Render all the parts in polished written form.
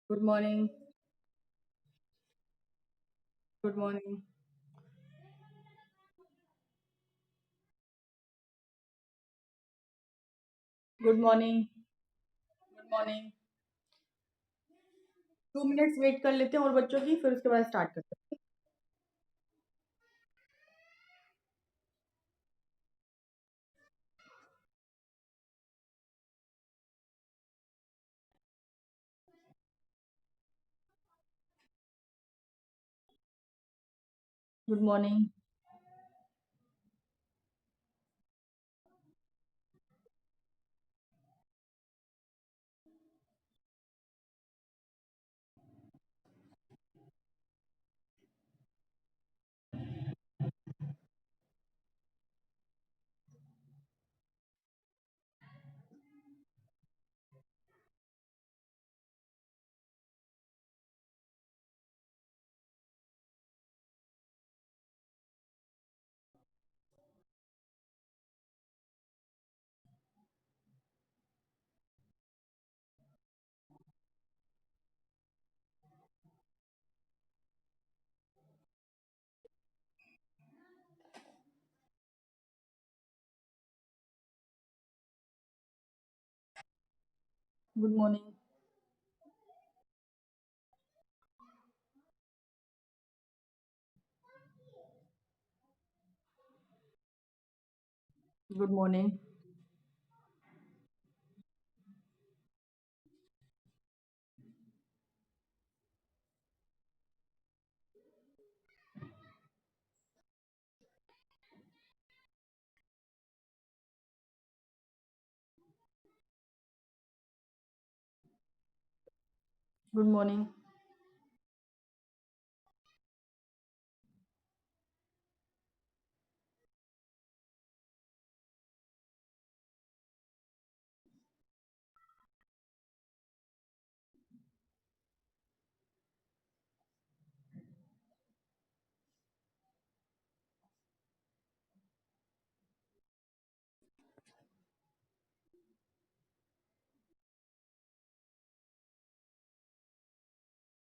Good morning. Good morning. Good morning. Good morning. 2 minutes wait कर लेते हैं और बच्चों की, फिर उसके बाद स्टार्ट करते हैं। Good morning. Good morning. Good morning. Good morning.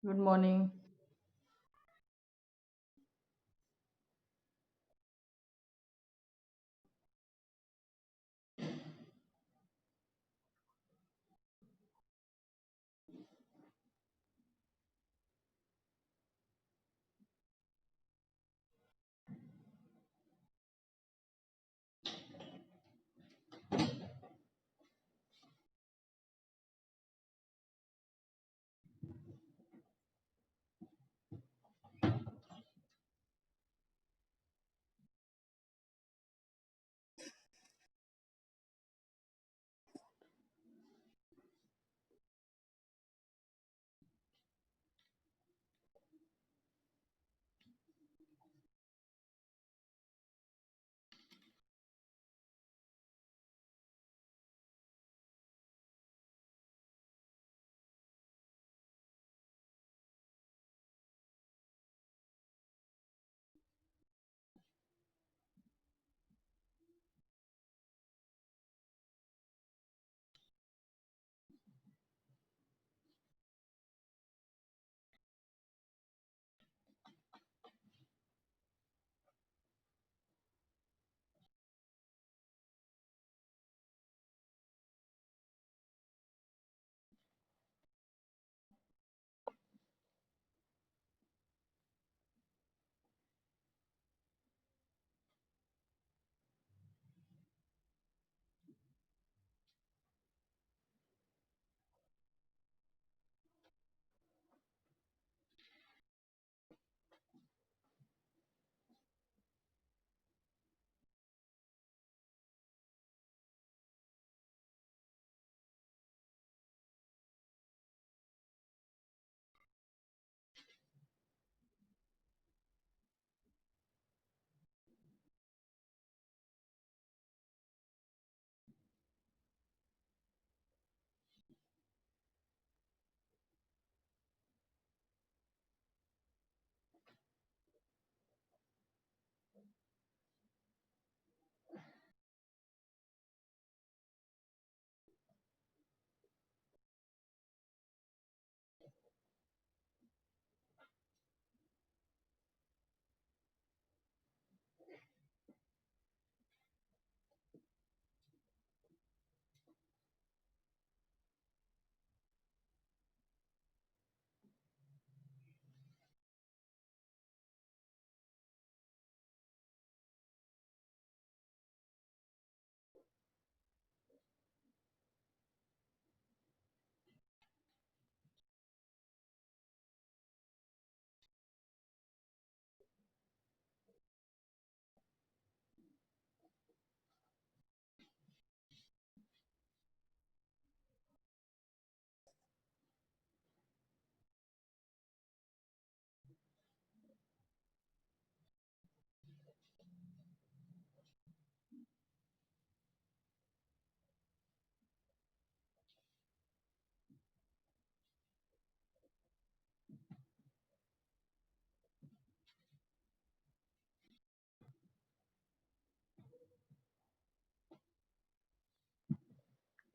Good morning.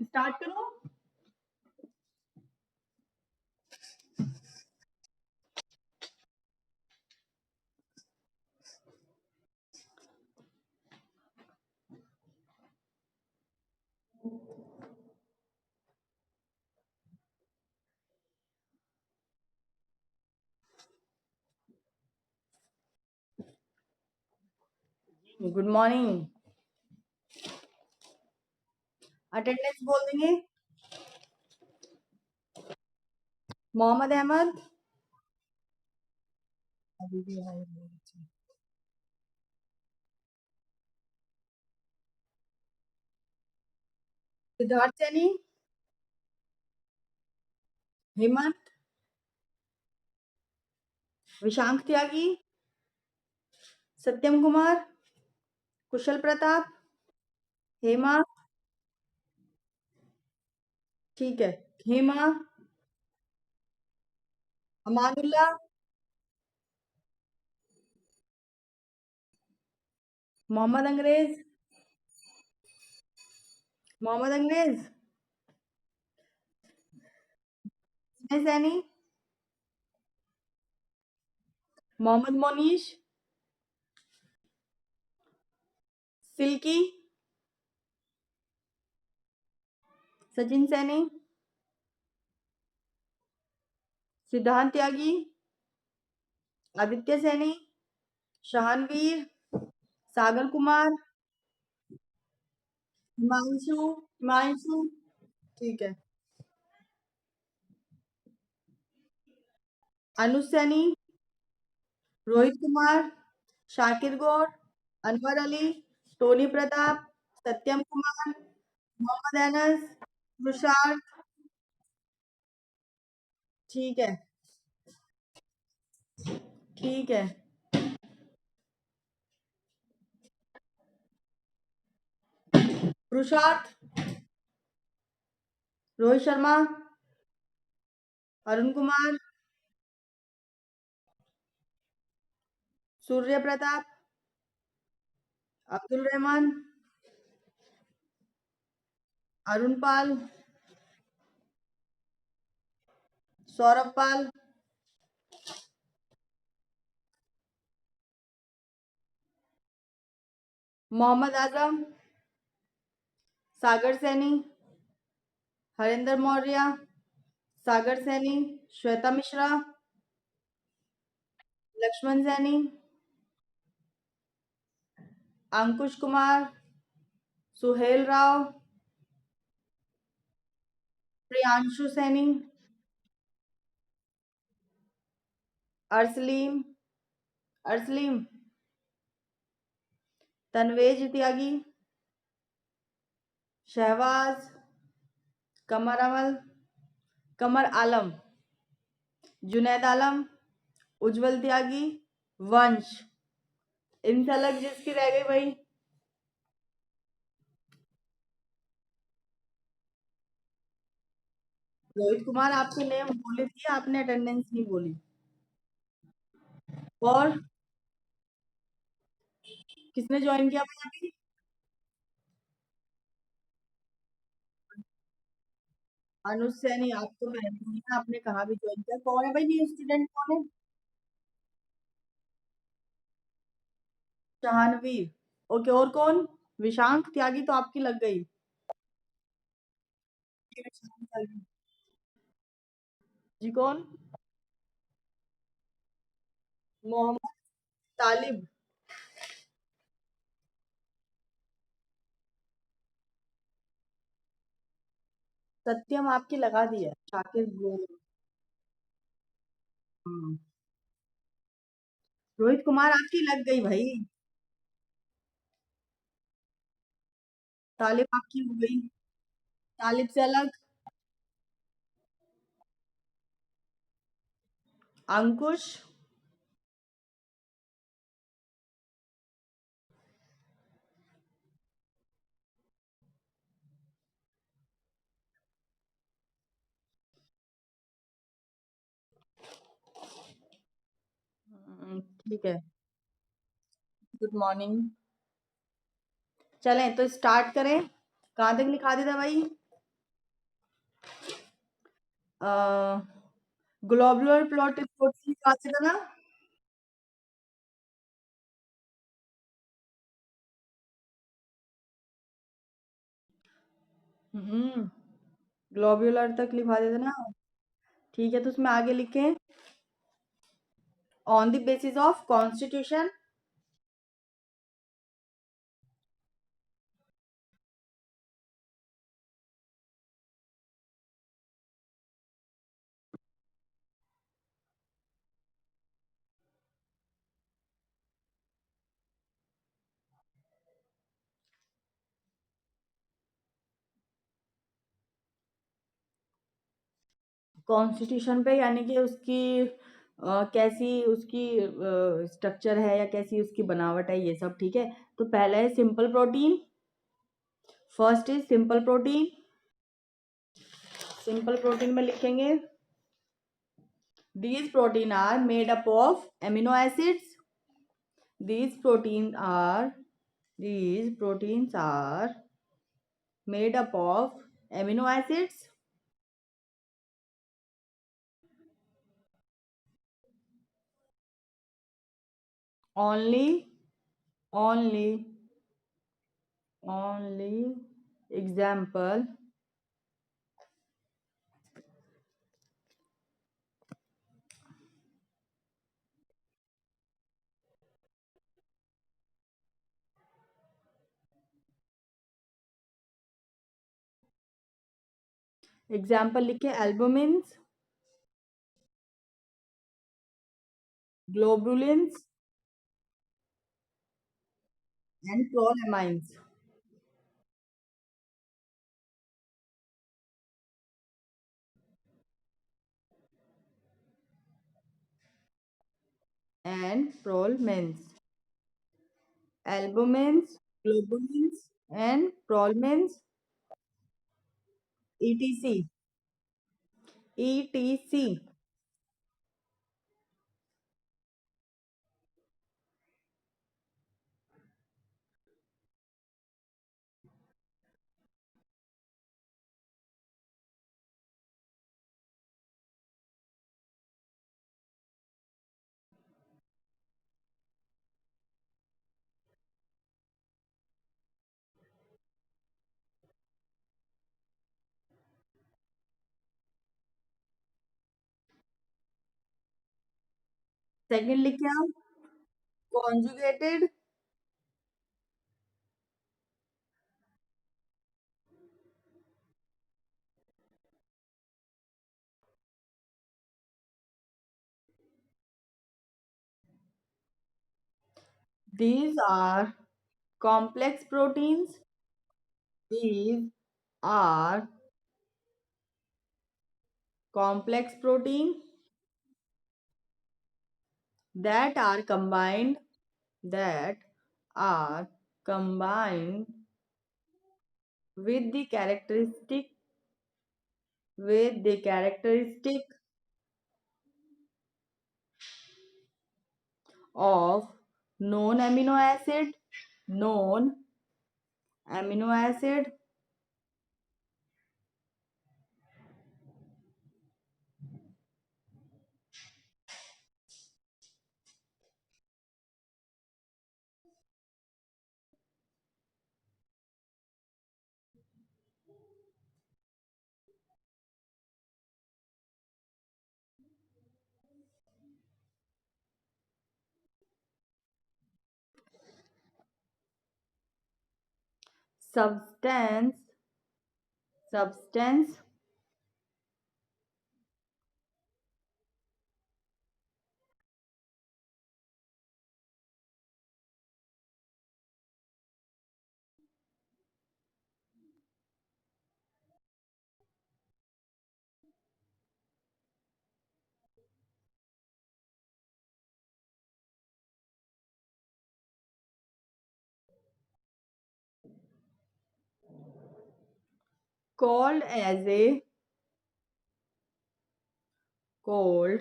Start करो। Good morning. अटेंडेंस बोल देंगे। मोहम्मद अहमद, सिद्धार्थ सैनी, हेमंत, विशांक त्यागी, सत्यम कुमार, कुशल प्रताप, हेमा, ठीक है, हेमा, अमानुल्लाह, मोहम्मद अंग्रेज, मोहम्मद अंग्रेज, स्नेह सैनी, मोहम्मद मोनीश, सिल्की, सचिन सैनी, सिद्धांत त्यागी, आदित्य सैनी, शाहनवीर, सागर कुमार, हिमांशु, हिमांशु, ठीक है, अनुज सैनी, रोहित कुमार, शाकिर गौर, अनवर अली, टोनी प्रताप, सत्यम कुमार, मोहम्मद अनस, तुषार, ठीक है, ठीक है, पुरुषार्थ, रोहित शर्मा, अरुण कुमार, सूर्य प्रताप, अब्दुल रहमान, अरुण पाल, सौरभ पाल, मोहम्मद आजम, सागर सैनी, हरेंद्र मौर्य, सागर सैनी, श्वेता मिश्रा, लक्ष्मण सैनी, अंकुश कुमार, सुहेल राव, प्रियांशु सैनी, अरसलीम, अरसलीम, तनवेज त्यागी, शहबाज, कमर अमल, कमर आलम, जुनैद आलम, उज्जवल त्यागी, वंश, इनसे अलग जिसकी रह गई भाई, रोहित कुमार, आपके नेम बोले थे, आपने अटेंडेंस नहीं बोली। और किसने ज्वाइन किया भाई अभी? अनुज सैनी, आप तो पहले ही ना, आपने कहा भी ज्वाइन किया। कौन है भाई न्यू स्टूडेंट, कौन है? जहानवीर, ओके, और कौन? विशांक त्यागी तो आपकी लग गई। जी कौन? मोहम्मद तालिब, सत्यम आपकी लगा दी है, शाकिर हाँ। रोहित कुमार आपकी लग गई भाई, तालिब आपकी हो गई, तालिब से अलग अंकुश, ठीक है, गुड मॉर्निंग। चलें तो स्टार्ट करें। कहाँ तक लिखा देता भाई? ग्लोबुलर प्रोटीन कहा था ना? हम्म, ग्लोब्यूलर तक लिखवा देते ना। ठीक है, तो उसमें आगे लिखें, on the basis of constitution. Constitution पे यानी कि उसकी कैसी उसकी स्ट्रक्चर है या कैसी उसकी बनावट है, ये सब ठीक है। तो पहला है simple protein. First is simple protein. Simple protein में लिखेंगे, these protein are made up of amino acids. these protein are these proteins are made up of amino acids only only only example लिखे, albumins, globulins and prolamines. And prolamines, albumins, globulins and prolamines, etc etc। Second लिखे आप, conjugated. These are complex proteins. These are complex protein that are that are combined with the characteristic of known amino acid known amino acid substance called as a called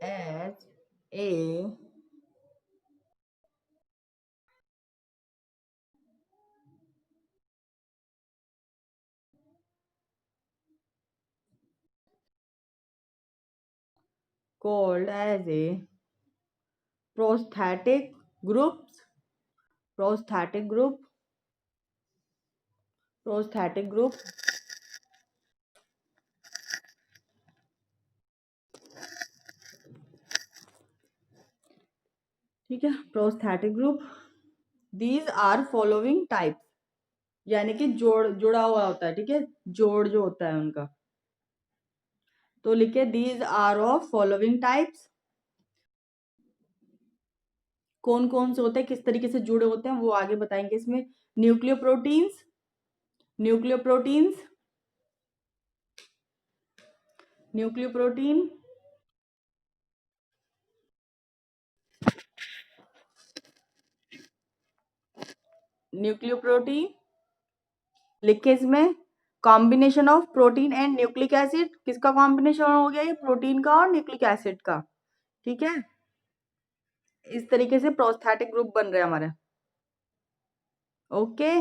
as a called as a prosthetic groups, prosthetic group, prosthetic group. ठीक है, prosthetic group. These are following types. यानी कि जोड़ा हुआ होता है, ठीक है, जोड़ जो होता है उनका. तो लिखे these are of following types. कौन कौन से होते हैं, किस तरीके से जुड़े होते हैं, वो आगे बताएंगे इसमें. Nucleoproteins, nucleoproteins, nucleoprotein, nucleoprotein. लिखे इसमें combination of protein and nucleic acid. किसका कॉम्बिनेशन हो गया, ये प्रोटीन का और न्यूक्लिक एसिड का. ठीक है, इस तरीके से प्रोस्थेटिक ग्रुप बन रहे हैं हमारे. ओके,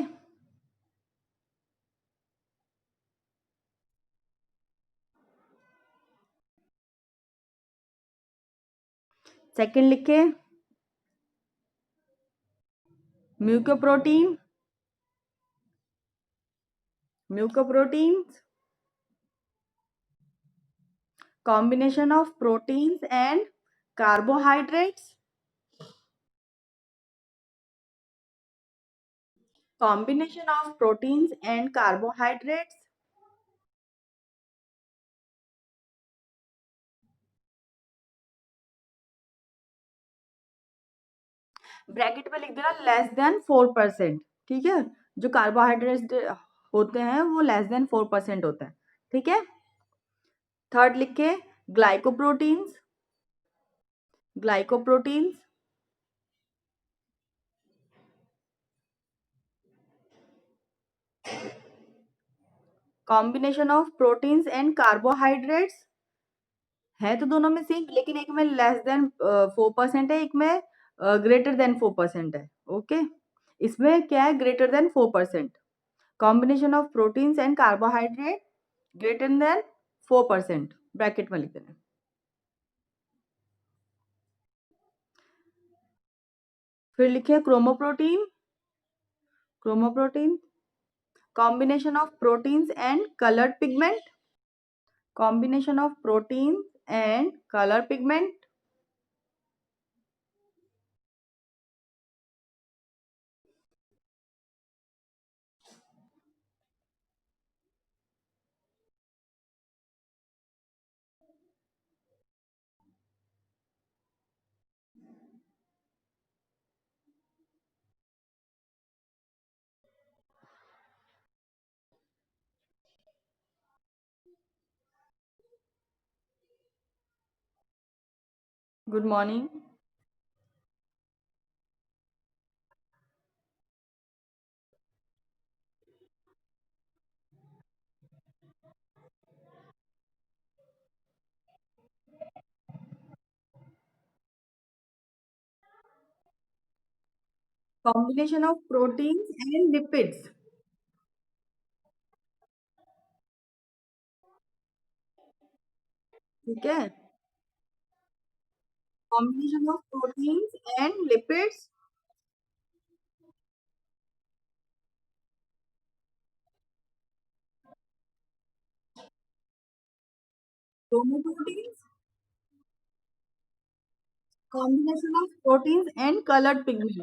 सेकंड लिखे mucoprotein, mucoprotein, combination of proteins and carbohydrates, combination of proteins and carbohydrates. Bracket में लिख देना less than 4%. ठीक है, जो कार्बोहाइड्रेट्स होते हैं वो less than 4% होता है. ठीक है, थर्ड लिखे glycoproteins, glycoproteins, combination of proteins and carbohydrates. है तो दोनों में सेम, लेकिन एक में less than 4% है, एक में greater than 4% है. ओके, इसमें क्या है, greater than 4%. Combination of proteins and carbohydrate greater than 4%, bracket में लिख देना. फिर लिखिए chromoprotein, chromoprotein, combination of proteins and coloured pigment, combination of proteins and colour pigment. Good morning. Combination of proteins and lipids. ठीक है, combination of proteins and lipids, chromoproteins, combination of proteins and colored pigments.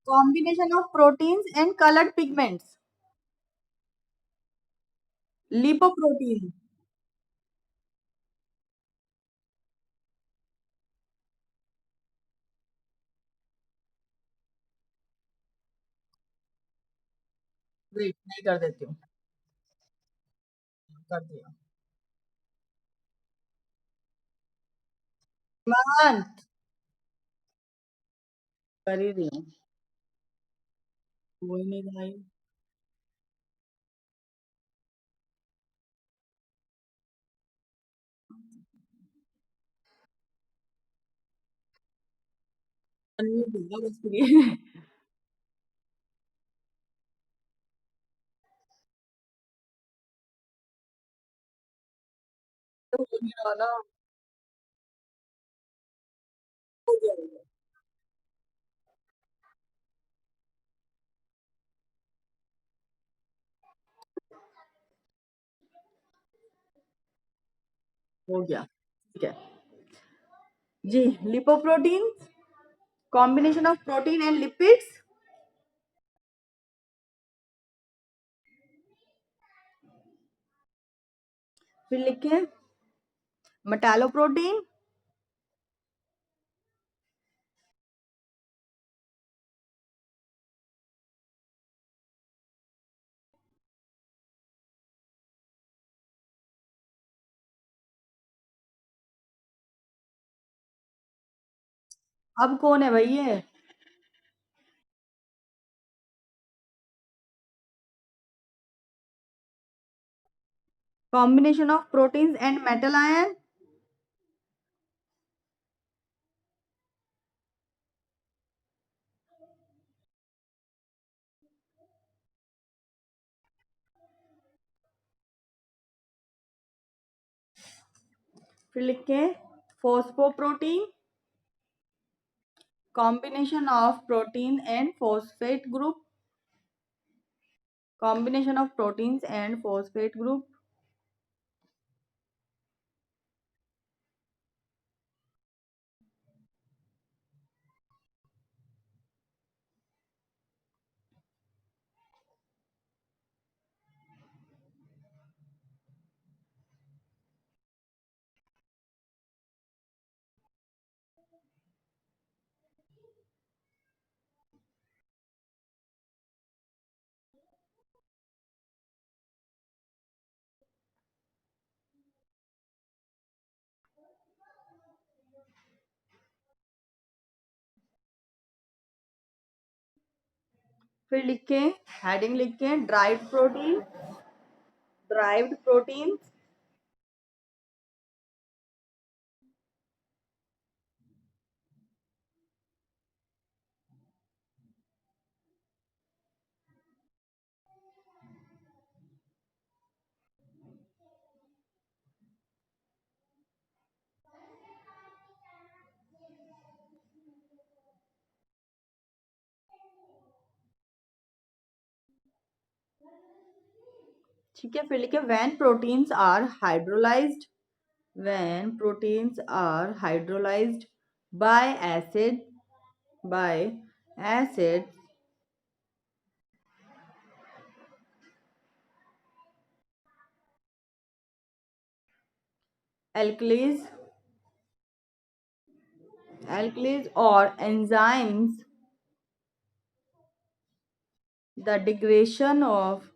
Combination of proteins and colored pigments. Lipoprotein. Wait नहीं कर देती हूँ, कर दिया. मान कर ही रही हूँ, कोई नहीं भाई. अनम्यूट होगा बस के लिए. नहीं रहा ना। हो गया हो गया। हो गया, ठीक है। जी, lipoprotein, combination of protein and lipids. फिर लिखे मेटालोप्रोटीन। अब कौन है भाई ये? Combination of proteins and metal ion. फिर लिखे phosphoprotein, combination of protein and phosphate group. Combination of proteins and phosphate group. फिर लिखे, हेडिंग लिखे ड्राइड प्रोटीन, ड्राइव्ड प्रोटीन। ठीक है, फिर लिखे when proteins are hydrolysed, when proteins are hydrolysed by acid, by acid, alkalis, alkalis or enzymes, the degradation of,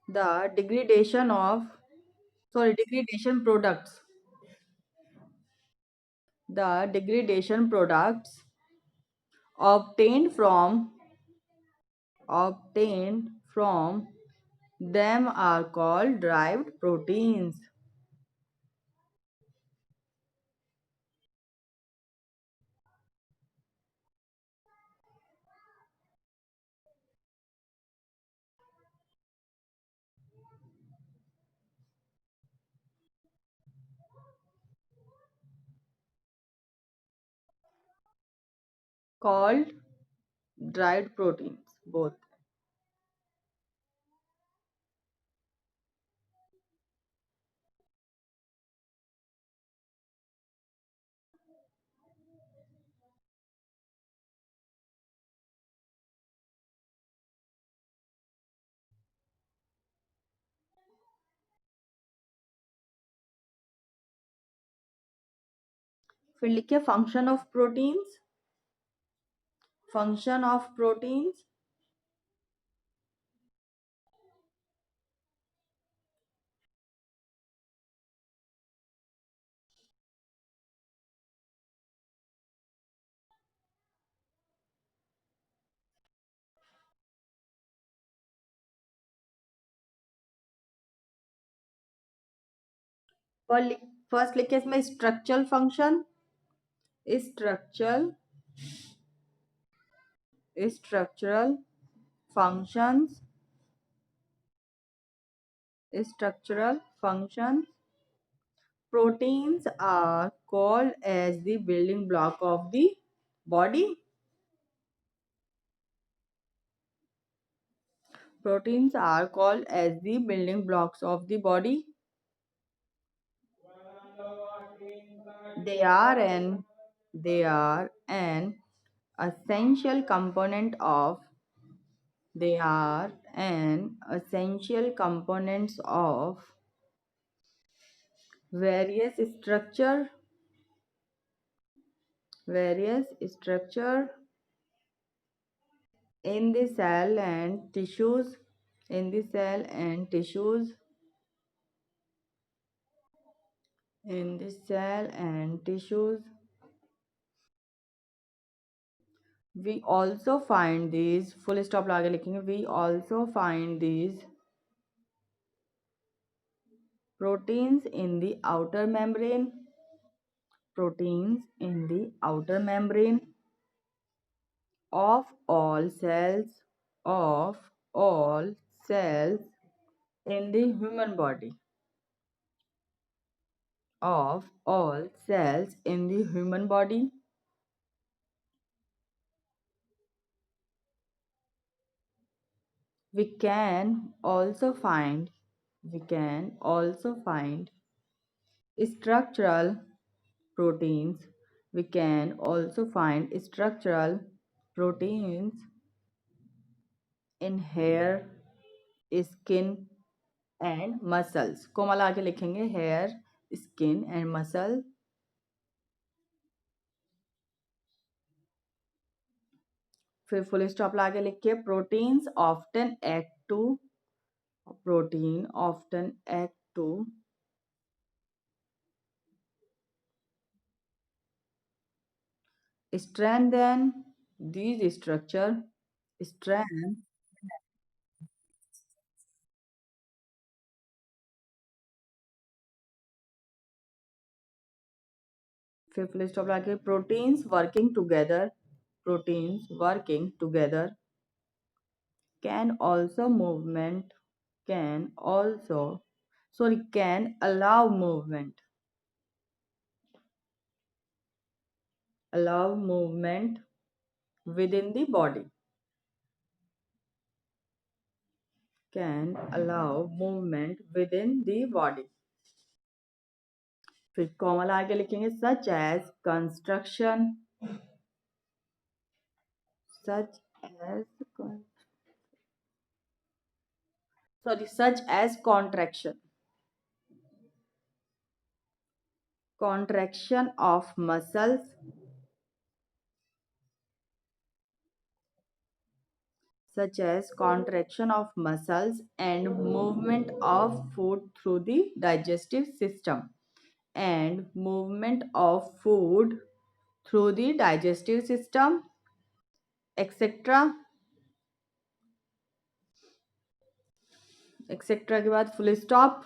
the degradation of, sorry, degradation products, the degradation products obtained from, obtained from them are called derived proteins. Called derived proteins, both. फिर लिखिए function of proteins, function of proteins. First लिखिए इसमें structural function, structural, structural functions, structural Functions. Proteins are called as the building block of the body. Proteins are called as the building blocks of the body. They are an they are an essential component of they are an essential components of various structure various structure in the cell and tissues in the cell and tissues in the cell and tissues. We also find these full stop लगा लिखेंगे. We also find these proteins in the outer membrane. Proteins in the outer membrane of all cells of all cells in the human body. Of all cells in the human body. We can also find we can also find structural proteins. We can also find structural proteins in hair, skin and muscles. कोमल आगे लिखेंगे hair, skin and muscle. फिर full stop लाके लिखिए protein often act to strengthen these structure. Strength. फिर full stop लाके proteins working together can also movement can also can allow movement within the body. Can allow movement within the body. फिर common आगे लिखेंगे such as construction such as such as contraction of muscles such as contraction of muscles and movement of food through the digestive system and movement of food through the digestive system etc etc के बाद full stop.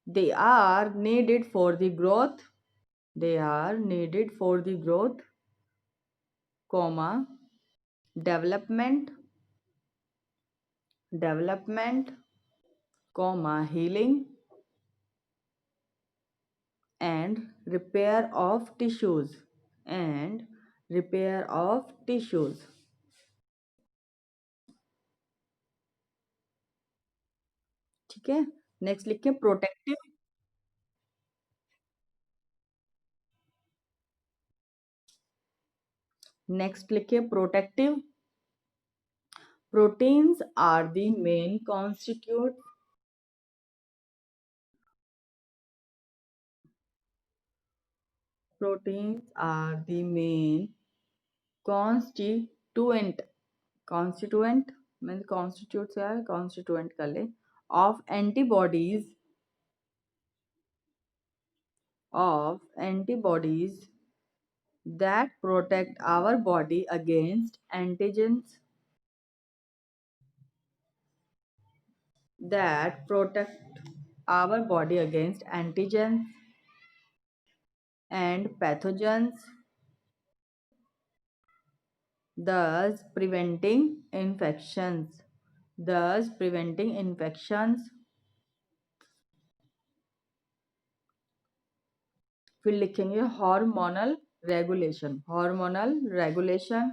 They are needed for the growth. They are needed for the growth, comma, development, development, comma, healing and repair of tissues and repair of tissues. ठीक है. Next लिखिए protective. Next लिखिए protective. Proteins are the main constitute. Proteins are the main constituent. Constituent means constitute से आया constituent कर ले of antibodies that protect our body against antigens that protect our body against antigens and pathogens, thus preventing infections. Thus preventing infections. फिर लिखेंगे hormonal regulation, hormonal regulation,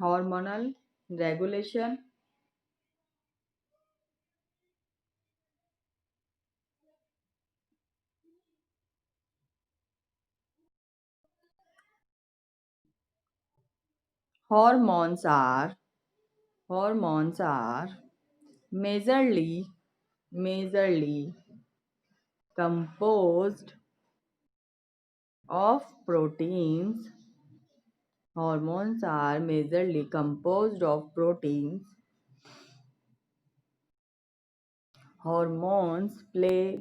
hormonal regulation, hormones are hormones are majorly composed of proteins. Hormones are majorly composed of proteins. Hormones play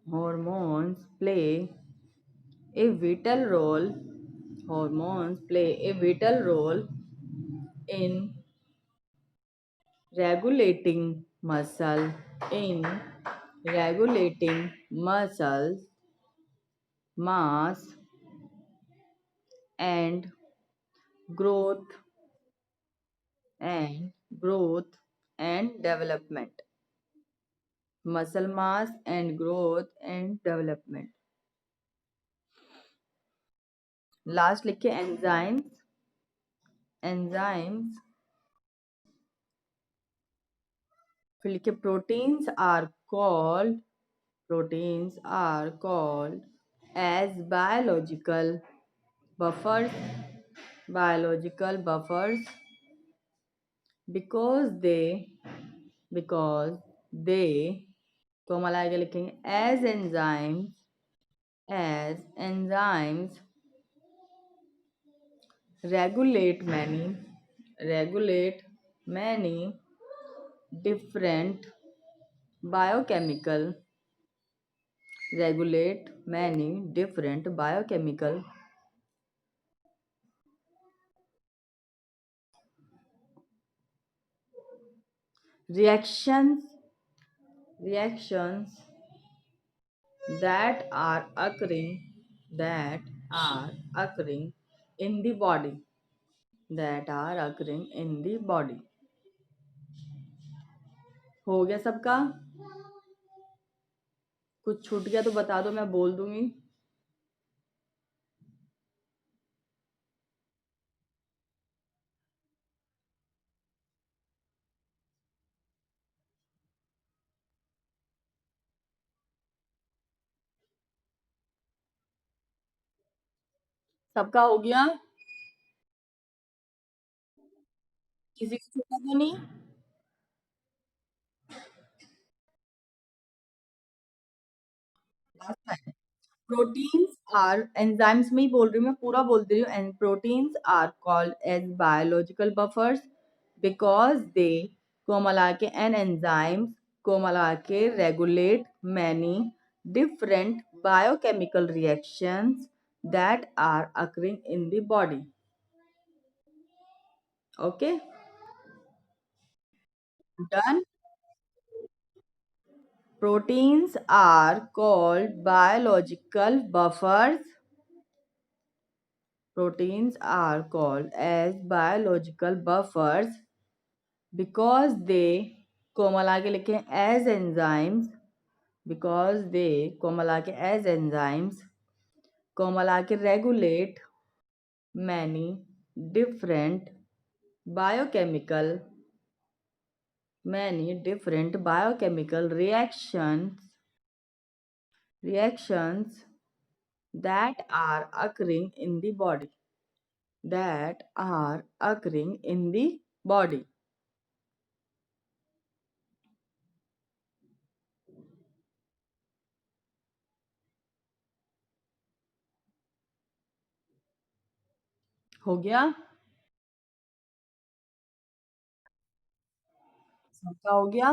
hormones play a vital role. Hormones play a vital role in regulating muscle in regulating muscle mass and growth and growth and development, muscle mass and growth and development. Last लिखे enzymes, enzymes फिर लिखे proteins are called as buffers biological buffers because they को हम आगे लिखेंगे as enzymes regulate many different biochemical biochemical reactions reactions that are occurring in the body that are occurring in the body. हो गया सबका? कुछ छूट गया तो बता दो, मैं बोल दूंगी. सबका हो गया? किसी को छूटा तो नहीं? प्रोटीन्स आर एंजाइम्स में ही बोल रही हूँ, मैं पूरा बोल रही हूँ. And proteins are called as biological buffers because they को मिला के एंड एंजाइम्स को मिला के regulate many different biochemical reactions that are occurring in the body. Okay, done. Proteins are called biological buffers. Proteins are called as biological buffers because they को मिला के लिखें as enzymes because they को मिला के as enzymes को मिला के regulate many different biochemical reactions that are occurring in the body हो गया? सबका हो गया?